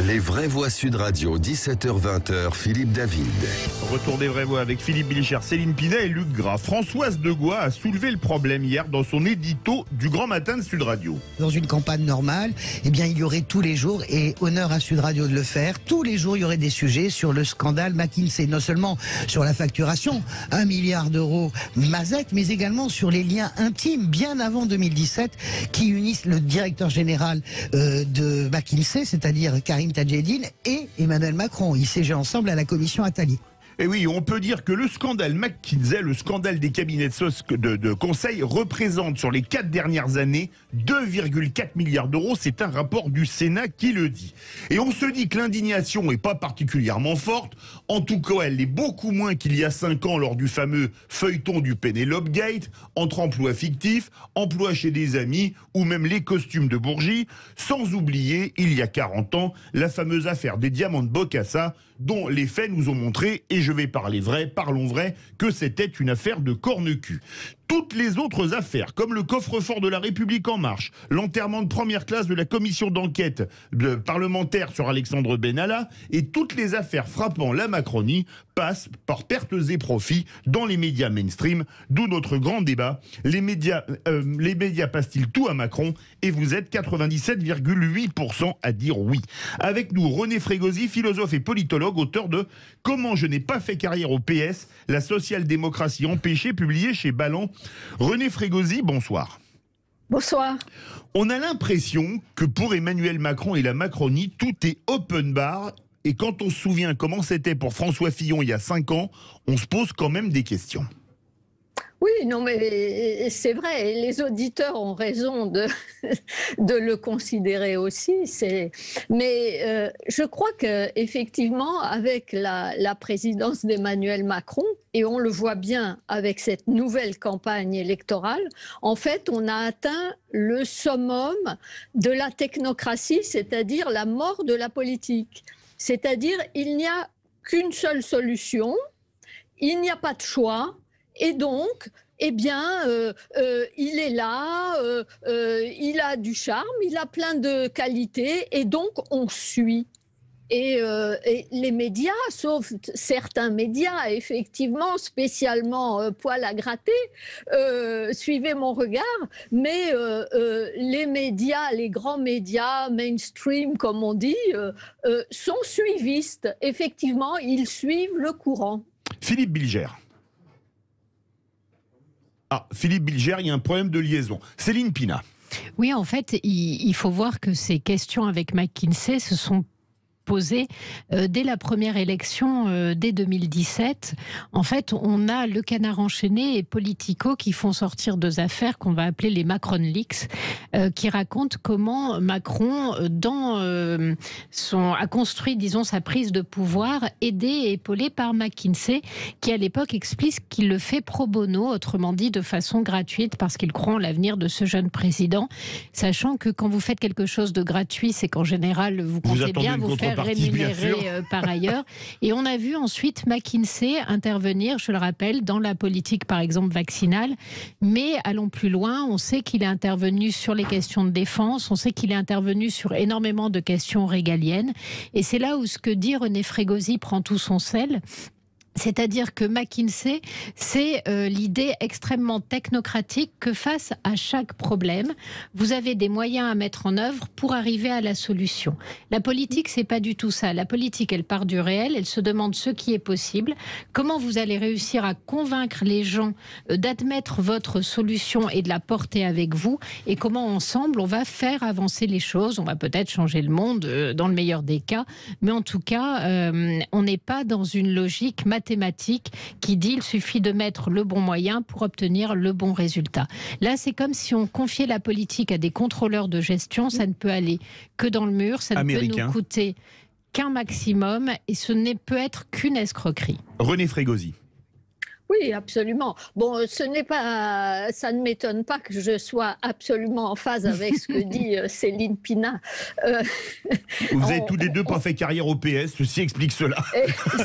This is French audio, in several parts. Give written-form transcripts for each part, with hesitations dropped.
Les vraies voix Sud Radio, 17h-20h, Philippe David. Retour des vraies voix avec Philippe Bilcher, Céline Pina et Luc Gras. Françoise Degois a soulevé le problème hier dans son édito du Grand Matin de Sud Radio. Dans une campagne normale, eh bien, il y aurait tous les jours, et honneur à Sud Radio de le faire, tous les jours il y aurait des sujets sur le scandale McKinsey. Non seulement sur la facturation, 1 milliard d'euros Mazette, mais également sur les liens intimes, bien avant 2017, qui unissent le directeur général de McKinsey, c'est-à-dire Karim Tadjedine, et Emmanuel Macron. Ils siégeaient ensemble à la commission Attali. Et oui, on peut dire que le scandale McKinsey, le scandale des cabinets de conseil, représente sur les 4 dernières années 2,4 milliards d'euros. C'est un rapport du Sénat qui le dit. Et on se dit que l'indignation n'est pas particulièrement forte. En tout cas, elle est beaucoup moins qu'il y a 5 ans lors du fameux feuilleton du Penelope Gate, entre emplois fictifs, emplois chez des amis ou même les costumes de Bourgie. Sans oublier, il y a 40 ans, la fameuse affaire des diamants de Bokassa, dont les faits nous ont montré, et je vais parler vrai, parlons vrai, que c'était une affaire de corne-cul. Toutes les autres affaires, comme le coffre-fort de la République En Marche, l'enterrement de première classe de la commission d'enquête parlementaire sur Alexandre Benalla, et toutes les affaires frappant la Macronie, passent par pertes et profits dans les médias mainstream, d'où notre grand débat. Les médias passent-ils tout à Macron? Et vous êtes 97,8% à dire oui. Avec nous, René Frégosi, philosophe et politologue, auteur de « Comment je n'ai pas fait carrière au PS, la social-démocratie empêchée », publié chez Ballant. René Frégosi, bonsoir. Bonsoir. On a l'impression que pour Emmanuel Macron et la Macronie, tout est open bar. Et quand on se souvient comment c'était pour François Fillon il y a 5 ans, on se pose quand même des questions. Oui, non, mais c'est vrai, les auditeurs ont raison de le considérer aussi. Mais je crois qu'effectivement, avec la présidence d'Emmanuel Macron, et on le voit bien avec cette nouvelle campagne électorale, en fait, on a atteint le summum de la technocratie, c'est-à-dire la mort de la politique. C'est-à-dire, il n'y a qu'une seule solution, il n'y a pas de choix. Et donc, eh bien, il est là, il a du charme, il a plein de qualités, et donc on suit. Et les médias, sauf certains médias, effectivement, spécialement poil à gratter, suivez mon regard, mais les médias, les grands médias, mainstream, comme on dit, sont suivistes. Effectivement, ils suivent le courant. Philippe Bilger. Ah, Philippe Bilger, il y a un problème de liaison. Céline Pina. Oui, en fait, il faut voir que ces questions avec McKinsey se sont posées dès la première élection, dès 2017. En fait, on a Le Canard enchaîné et Politico qui font sortir 2 affaires qu'on va appeler les Macron Leaks, qui racontent comment Macron, a construit, disons, sa prise de pouvoir, aidé et épaulé par McKinsey, qui à l'époque explique qu'il le fait pro bono, autrement dit de façon gratuite, parce qu'il croit en l'avenir de ce jeune président, sachant que quand vous faites quelque chose de gratuit, c'est qu'en général, vous comptez bien vous faire rémunéré par ailleurs. Et on a vu ensuite McKinsey intervenir, je le rappelle, dans la politique, par exemple, vaccinale. Mais allons plus loin, on sait qu'il est intervenu sur les questions de défense, on sait qu'il est intervenu sur énormément de questions régaliennes. Et c'est là où ce que dit René Frégosi prend tout son sel. C'est-à-dire que McKinsey, c'est l'idée extrêmement technocratique que face à chaque problème, vous avez des moyens à mettre en œuvre pour arriver à la solution. La politique, c'est pas du tout ça. La politique, elle part du réel, elle se demande ce qui est possible, comment vous allez réussir à convaincre les gens d'admettre votre solution et de la porter avec vous, et comment ensemble on va faire avancer les choses. On va peut-être changer le monde dans le meilleur des cas, mais en tout cas, on n'est pas dans une logique mathématique qui dit il suffit de mettre le bon moyen pour obtenir le bon résultat. Là, c'est comme si on confiait la politique à des contrôleurs de gestion. Ça ne peut aller que dans le mur, ça ne peut nous coûter qu'un maximum, et ce ne peut être qu'une escroquerie. René Frégosi. Oui, absolument. Bon, ça ne m'étonne pas que je sois absolument en phase avec ce que dit Céline Pina. Vous avez tous les deux pas fait carrière au PS, ceci explique cela.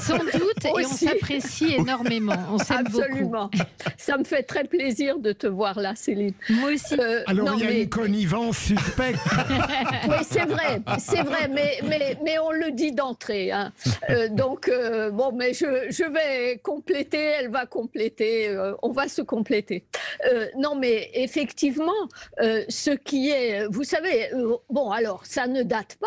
Sans doute, et on s'apprécie énormément. On s'aime absolument. beaucoup. Ça me fait très plaisir de te voir là, Céline. Moi aussi. Alors, il y a une connivence suspecte. Oui, c'est vrai, mais on le dit d'entrée. Hein. Donc, bon, mais je vais compléter, elle va compléter, on va se compléter. Non, mais effectivement, ce qui est, vous savez, bon, alors, ça ne date pas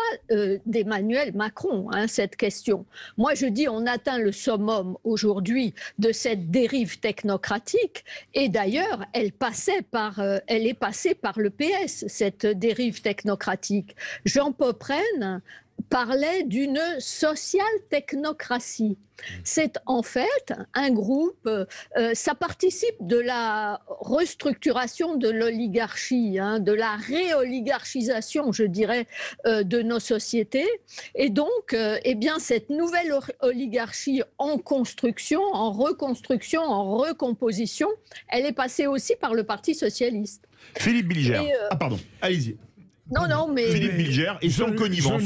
d'Emmanuel Macron, hein, cette question. Moi, je dis, on atteint le summum aujourd'hui de cette dérive technocratique, et d'ailleurs, elle est passée par le PS, cette dérive technocratique. Jean Popren parlait d'une social-technocratie. C'est en fait un groupe, ça participe de la restructuration de l'oligarchie, hein, de la réoligarchisation, je dirais, de nos sociétés. Et donc, eh bien, cette nouvelle oligarchie en construction, en reconstruction, en recomposition, elle est passée aussi par le Parti socialiste. Philippe Bilger. Ah pardon, allez-y. Non, mais... Philippe Bilger et sans connivence.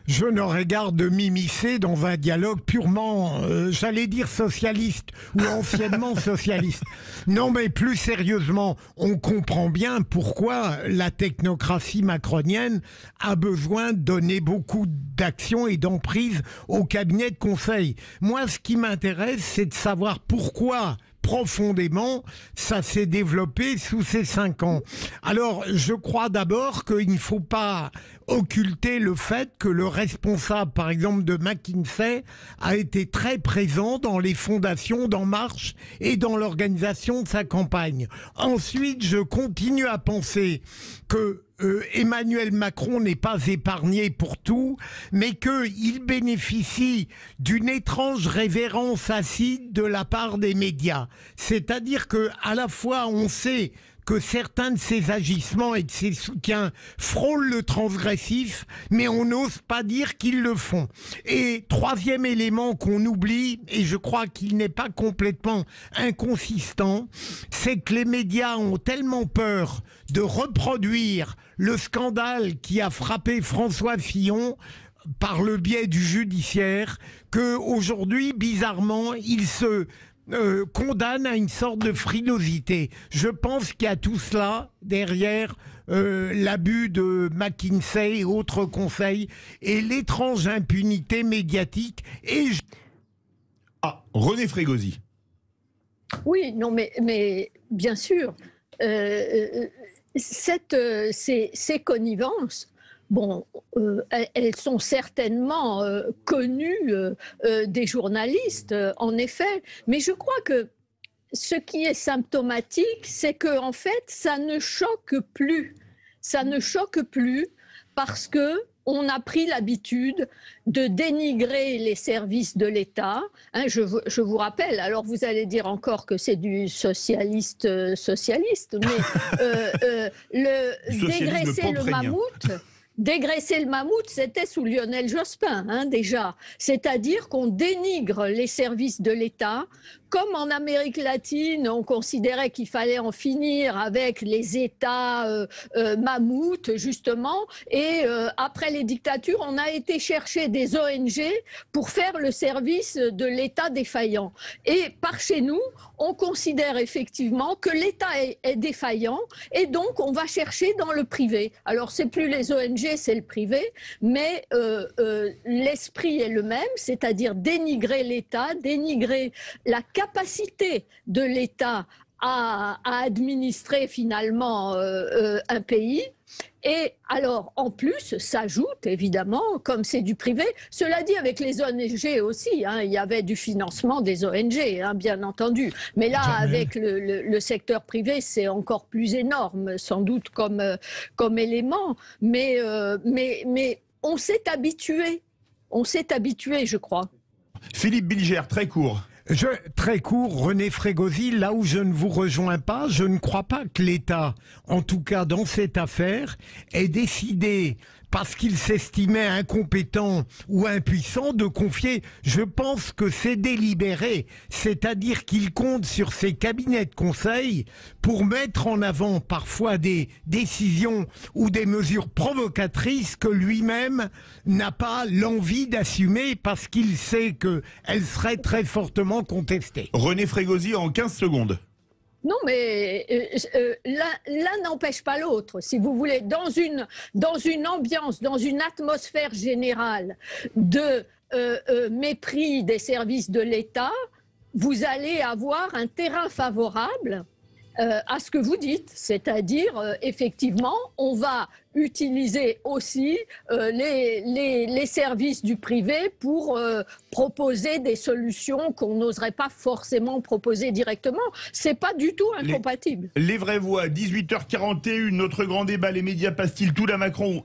Je n'aurais garde de m'immiscer dans un dialogue purement, j'allais dire socialiste ou anciennement socialiste. Non, mais plus sérieusement, on comprend bien pourquoi la technocratie macronienne a besoin de donner beaucoup d'action et d'emprise au cabinet de conseil. Moi, ce qui m'intéresse, c'est de savoir pourquoi profondément, ça s'est développé sous ces 5 ans. Alors, je crois d'abord qu'il ne faut pas occulter le fait que le responsable, par exemple, de McKinsey, a été très présent dans les fondations d'En Marche et dans l'organisation de sa campagne. Ensuite, je continue à penser que Emmanuel Macron n'est pas épargné pour tout, mais qu'il bénéficie d'une étrange révérence acide de la part des médias. C'est-à-dire que à la fois on sait que certains de ses agissements et de ses soutiens frôlent le transgressif, mais on n'ose pas dire qu'ils le font. Et troisième élément qu'on oublie, et je crois qu'il n'est pas complètement inconsistant, c'est que les médias ont tellement peur de reproduire le scandale qui a frappé François Fillon par le biais du judiciaire, qu'aujourd'hui, bizarrement, il se condamne à une sorte de frilosité. Je pense qu'il y a tout cela derrière l'abus de McKinsey et autres conseils et l'étrange impunité médiatique. René Frégosi. Oui, non, mais bien sûr, ces connivences, bon, elles sont certainement connues des journalistes, en effet, mais je crois que ce qui est symptomatique, c'est que en fait, ça ne choque plus. Ça ne choque plus parce que on a pris l'habitude de dénigrer les services de l'État. Hein, je vous rappelle, alors vous allez dire encore que c'est du socialiste, mais dégraisser le mammouth, c'était sous Lionel Jospin, hein, déjà. C'est-à-dire qu'on dénigre les services de l'État. Comme en Amérique latine, on considérait qu'il fallait en finir avec les États mammouths, justement. Et après les dictatures, on a été chercher des ONG pour faire le service de l'État défaillant. Et par chez nous, on considère effectivement que l'État est défaillant et donc on va chercher dans le privé. Alors, c'est plus les ONG, c'est le privé, mais l'esprit est le même, c'est-à-dire dénigrer l'État, dénigrer la capacité de l'État à administrer finalement un pays. Et alors, en plus, s'ajoute évidemment, comme c'est du privé, cela dit avec les ONG aussi, hein, il y avait du financement des ONG, hein, bien entendu. Mais là, avec le secteur privé, c'est encore plus énorme, sans doute comme élément. Mais on s'est habitué. On s'est habitué, je crois. Philippe Bilger, très court. Très court, René Frégosi, là où je ne vous rejoins pas, je ne crois pas que l'État, en tout cas dans cette affaire, ait décidé parce qu'il s'estimait incompétent ou impuissant, de confier. Je pense que c'est délibéré, c'est-à-dire qu'il compte sur ses cabinets de conseil pour mettre en avant parfois des décisions ou des mesures provocatrices que lui-même n'a pas l'envie d'assumer parce qu'il sait qu'elles seraient très fortement contestées. René Frégosi en 15 secondes. Non, mais l'un n'empêche pas l'autre. Si vous voulez, dans une ambiance, dans une atmosphère générale de mépris des services de l'État, vous allez avoir un terrain favorable à ce que vous dites. C'est-à-dire, effectivement, on va utiliser aussi les services du privé pour proposer des solutions qu'on n'oserait pas forcément proposer directement. C'est pas du tout incompatible. Les vraies voix, 18h41, notre grand débat, les médias passent-ils tout à Macron?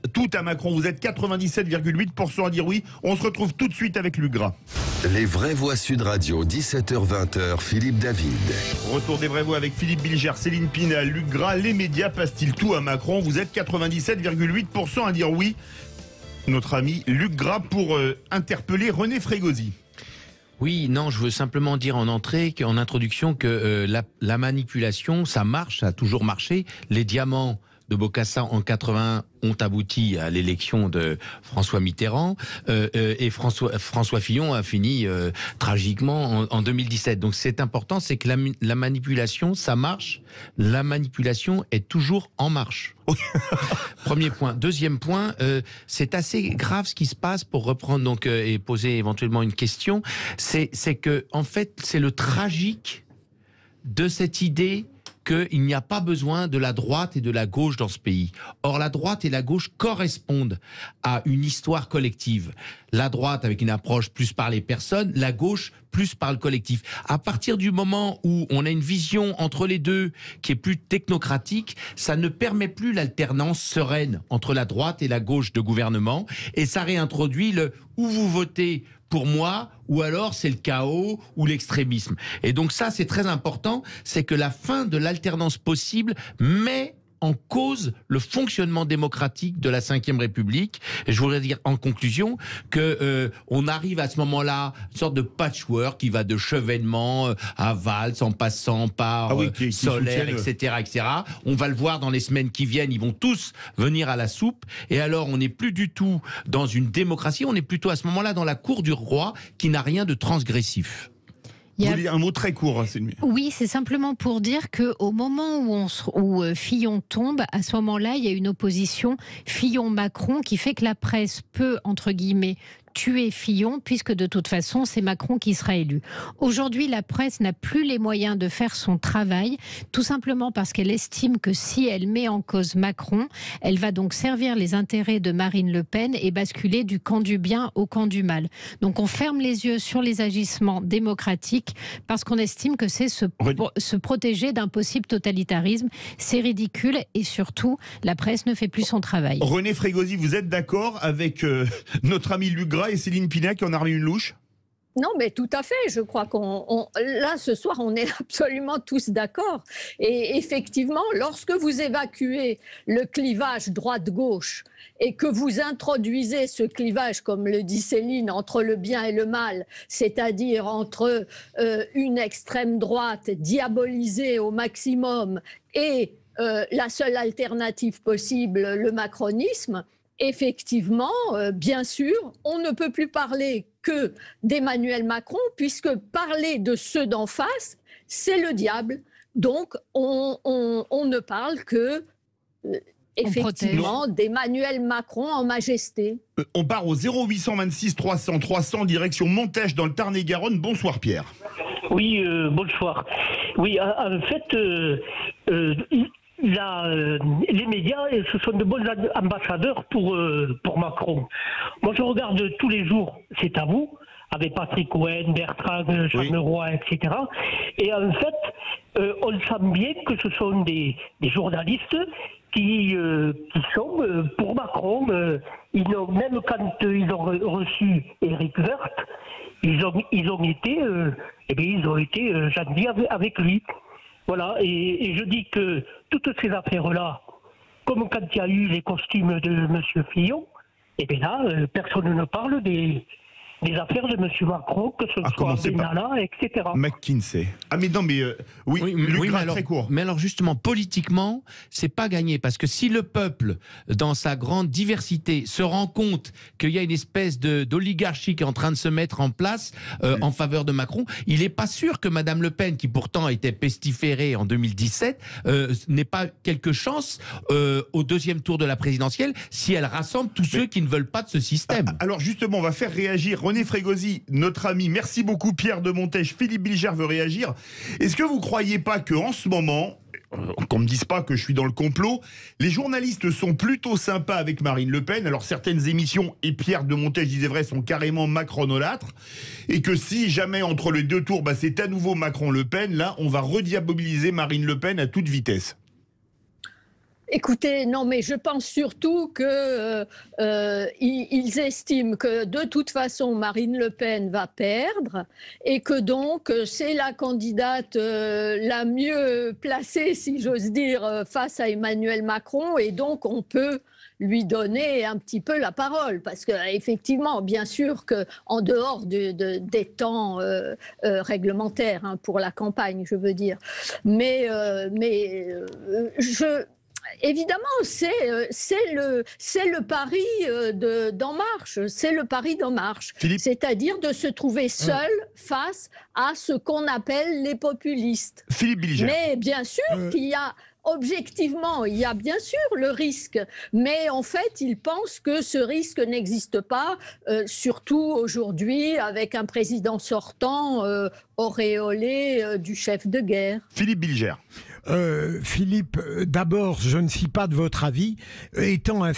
Vous êtes 97,8% à dire oui. On se retrouve tout de suite avec Luc Gras. Les vraies voix Sud Radio, 17h-20h, Philippe David. Retour des vraies voix avec Philippe Bilger, Céline Pina, Luc Gras. Les médias passent-ils tout à Macron? Vous êtes 97,8% à dire oui. Notre ami Luc Gras pour interpeller René Frégosi. Oui, non, je veux simplement dire en introduction que la manipulation, ça marche, ça a toujours marché. Les diamants de Bokassa en 81 ont abouti à l'élection de François Mitterrand et François Fillon a fini tragiquement en 2017. Donc c'est important, c'est que la manipulation, ça marche. La manipulation est toujours en marche. Premier point. Deuxième point, c'est assez grave ce qui se passe, pour reprendre donc et poser éventuellement une question. C'est que en fait, c'est le tragique de cette idée qu'il n'y a pas besoin de la droite et de la gauche dans ce pays. Or, la droite et la gauche correspondent à une histoire collective. La droite avec une approche plus par les personnes, la gauche plus par le collectif. À partir du moment où on a une vision entre les deux qui est plus technocratique, ça ne permet plus l'alternance sereine entre la droite et la gauche de gouvernement, et ça réintroduit le « où vous votez » pour moi, ou alors c'est le chaos ou l'extrémisme. Et donc ça, c'est très important, c'est que la fin de l'alternance possible met en cause le fonctionnement démocratique de la Ve République. Et je voudrais dire en conclusion que on arrive à ce moment-là, une sorte de patchwork qui va de Chevènement à Valls, en passant par Solaire, etc., etc. On va le voir dans les semaines qui viennent, ils vont tous venir à la soupe. Et alors, on n'est plus du tout dans une démocratie, on est plutôt à ce moment-là dans la cour du roi qui n'a rien de transgressif. Vous voulez un mot très court, c'est mieux. Oui, c'est simplement pour dire qu'au moment où Fillon tombe, à ce moment-là, il y a une opposition Fillon-Macron qui fait que la presse peut, entre guillemets, tuer Fillon, puisque de toute façon, c'est Macron qui sera élu. Aujourd'hui, la presse n'a plus les moyens de faire son travail, tout simplement parce qu'elle estime que si elle met en cause Macron, elle va donc servir les intérêts de Marine Le Pen et basculer du camp du bien au camp du mal. Donc on ferme les yeux sur les agissements démocratiques parce qu'on estime que c'est se protéger d'un possible totalitarisme. C'est ridicule et surtout, la presse ne fait plus son travail. René Frégosi, vous êtes d'accord avec notre ami Luc Gras et Céline Pina qui en a remis une louche? Non, mais tout à fait. Je crois là, ce soir, on est absolument tous d'accord. Et effectivement, lorsque vous évacuez le clivage droite-gauche et que vous introduisez ce clivage, comme le dit Céline, entre le bien et le mal, c'est-à-dire entre une extrême droite diabolisée au maximum et la seule alternative possible, le macronisme, effectivement, bien sûr, on ne peut plus parler que d'Emmanuel Macron, puisque parler de ceux d'en face, c'est le diable. Donc, on ne parle que, effectivement, d'Emmanuel Macron en majesté. On part au 0826 300 300, direction Montèche dans le Tarn-et-Garonne. Bonsoir Pierre. Oui, bonsoir. Oui, en fait... les médias, ce sont de bons ambassadeurs pour Macron. Moi, je regarde tous les jours C'est à vous, avec Patrick Cohen, Bertrand, Charleroi, etc. Et en fait, on sent bien que ce sont des journalistes qui sont pour Macron. Même quand ils ont reçu Éric Woerth, ils ont été gentils avec lui. Voilà, et je dis que toutes ces affaires-là, comme quand il y a eu les costumes de M. Fillon, Et bien là, personne ne parle des affaires de M. Macron, que ce soit Benalla, etc. McKinsey. Ah mais non, mais oui, mais alors, très court. mais alors justement, politiquement, c'est pas gagné, parce que si le peuple, dans sa grande diversité, se rend compte qu'il y a une espèce d'oligarchie qui est en train de se mettre en place en faveur de Macron, il n'est pas sûr que Madame Le Pen, qui pourtant était pestiférée en 2017, n'ait pas quelque chance au deuxième tour de la présidentielle si elle rassemble tous ceux qui ne veulent pas de ce système. Alors justement, on va faire réagir René Frégosi, notre ami. Merci beaucoup Pierre de Montèche. Philippe Bilger veut réagir. Est-ce que vous ne croyez pas qu'en ce moment, qu'on ne me dise pas que je suis dans le complot, les journalistes sont plutôt sympas avec Marine Le Pen? Alors certaines émissions, et Pierre de Montèche disait vrai, sont carrément macronolâtres, et que si jamais entre les deux tours, c'est à nouveau Macron-Le Pen, là on va rediaboliser Marine Le Pen à toute vitesse. Écoutez, non, mais je pense surtout que ils estiment que de toute façon Marine Le Pen va perdre et que donc c'est la candidate la mieux placée, si j'ose dire, face à Emmanuel Macron, et donc on peut lui donner un petit peu la parole, parce que effectivement, bien sûr que en dehors des temps réglementaires pour la campagne, je veux dire, mais évidemment, c'est le pari d'En Marche, c'est le pari d'En Marche, c'est-à-dire de se trouver seul face à ce qu'on appelle les populistes. Philippe Bilger. Mais bien sûr qu'il y a objectivement, il y a bien sûr le risque, mais en fait, ils pensent que ce risque n'existe pas, surtout aujourd'hui avec un président sortant auréolé du chef de guerre. Philippe Bilger. Philippe, d'abord, je ne suis pas de votre avis. Étant un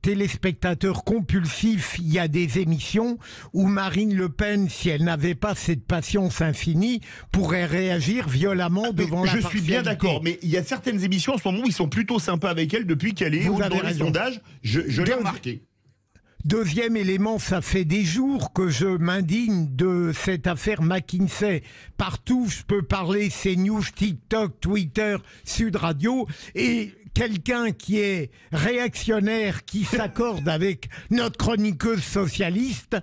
téléspectateur compulsif, il y a des émissions où Marine Le Pen, si elle n'avait pas cette patience infinie, pourrait réagir violemment devant la partialité. Je suis bien d'accord, mais il y a certaines émissions en ce moment où ils sont plutôt sympas avec elle depuis qu'elle est dans les sondages. Je l'ai remarqué. Deuxième élément, ça fait des jours que je m'indigne de cette affaire McKinsey. Partout, je peux parler CNews, TikTok, Twitter, Sud Radio, et quelqu'un qui est réactionnaire, qui s'accorde avec notre chroniqueuse socialiste,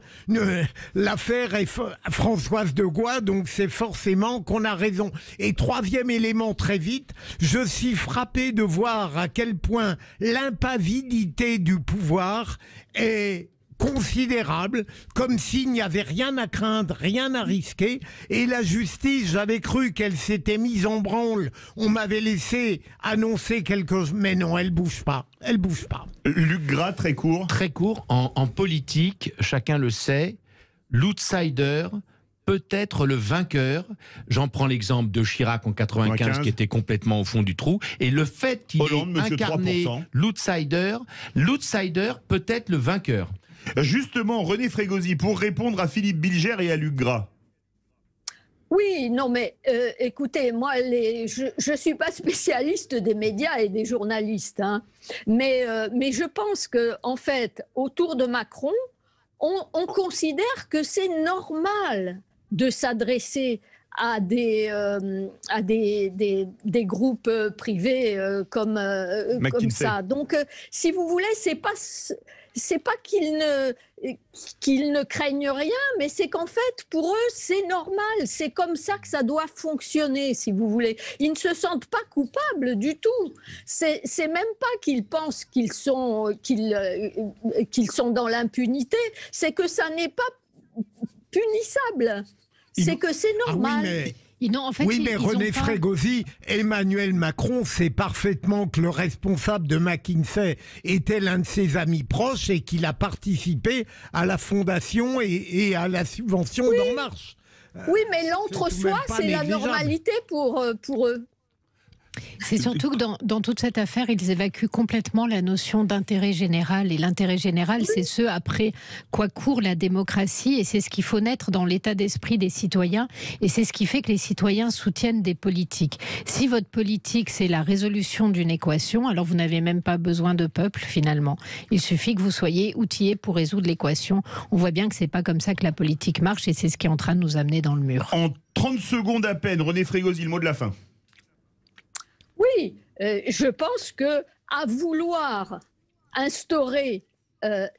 l'affaire est Françoise de Gois, donc c'est forcément qu'on a raison. Et troisième élément, très vite, je suis frappé de voir à quel point l'impavidité du pouvoir est considérable, comme s'il n'y avait rien à craindre, rien à risquer. Et la justice, j'avais cru qu'elle s'était mise en branle. On m'avait laissé annoncer quelque chose, mais non, elle bouge pas. Elle bouge pas. Luc Gras, très court. Très court. En politique, chacun le sait, l'outsider peut être le vainqueur. J'en prends l'exemple de Chirac en 95 qui était complètement au fond du trou. Et le fait qu'il ait incarné l'outsider peut être le vainqueur. Justement, René Frégosi, pour répondre à Philippe Bilger et à Luc Gras. Oui, non, mais écoutez, moi, je ne suis pas spécialiste des médias et des journalistes, mais je pense qu'en fait, autour de Macron, on considère que c'est normal de s'adresser à des groupes privés comme ça. Donc, si vous voulez, c'est pas qu'ils ne craignent rien, mais c'est qu'en fait, pour eux, c'est normal. C'est comme ça que ça doit fonctionner, si vous voulez. Ils ne se sentent pas coupables du tout. C'est même pas qu'ils pensent qu'ils sont dans l'impunité. C'est que ça n'est pas punissable. C'est que c'est normal. Mais René Frégosi, Emmanuel Macron sait parfaitement que le responsable de McKinsey était l'un de ses amis proches et qu'il a participé à la fondation et à la subvention d'En Marche. Oui, mais l'entre-soi, c'est la normalité pour eux. C'est surtout que dans toute cette affaire, ils évacuent complètement la notion d'intérêt général. Et l'intérêt général, c'est ce après quoi court la démocratie. Et c'est ce qu'il faut naître dans l'état d'esprit des citoyens. Et c'est ce qui fait que les citoyens soutiennent des politiques. Si votre politique, c'est la résolution d'une équation, alors vous n'avez même pas besoin de peuple, finalement. Il suffit que vous soyez outillés pour résoudre l'équation. On voit bien que c'est pas comme ça que la politique marche. Et c'est ce qui est en train de nous amener dans le mur. En 30 secondes à peine, René Frégosi, le mot de la fin. Oui, je pense que à vouloir instaurer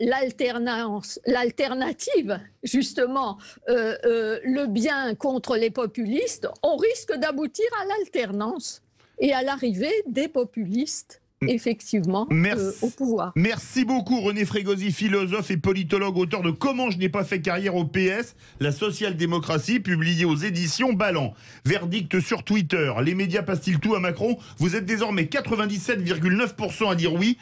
l'alternative, justement, le bien contre les populistes, on risque d'aboutir à l'alternance et à l'arrivée des populistes. Effectivement, au pouvoir. Merci beaucoup René Frégosi, philosophe et politologue, auteur de Comment je n'ai pas fait carrière au PS, la social-démocratie, publié aux éditions Ballant. Verdict sur Twitter, les médias passent-ils tout à Macron? Vous êtes désormais 97,9% à dire oui,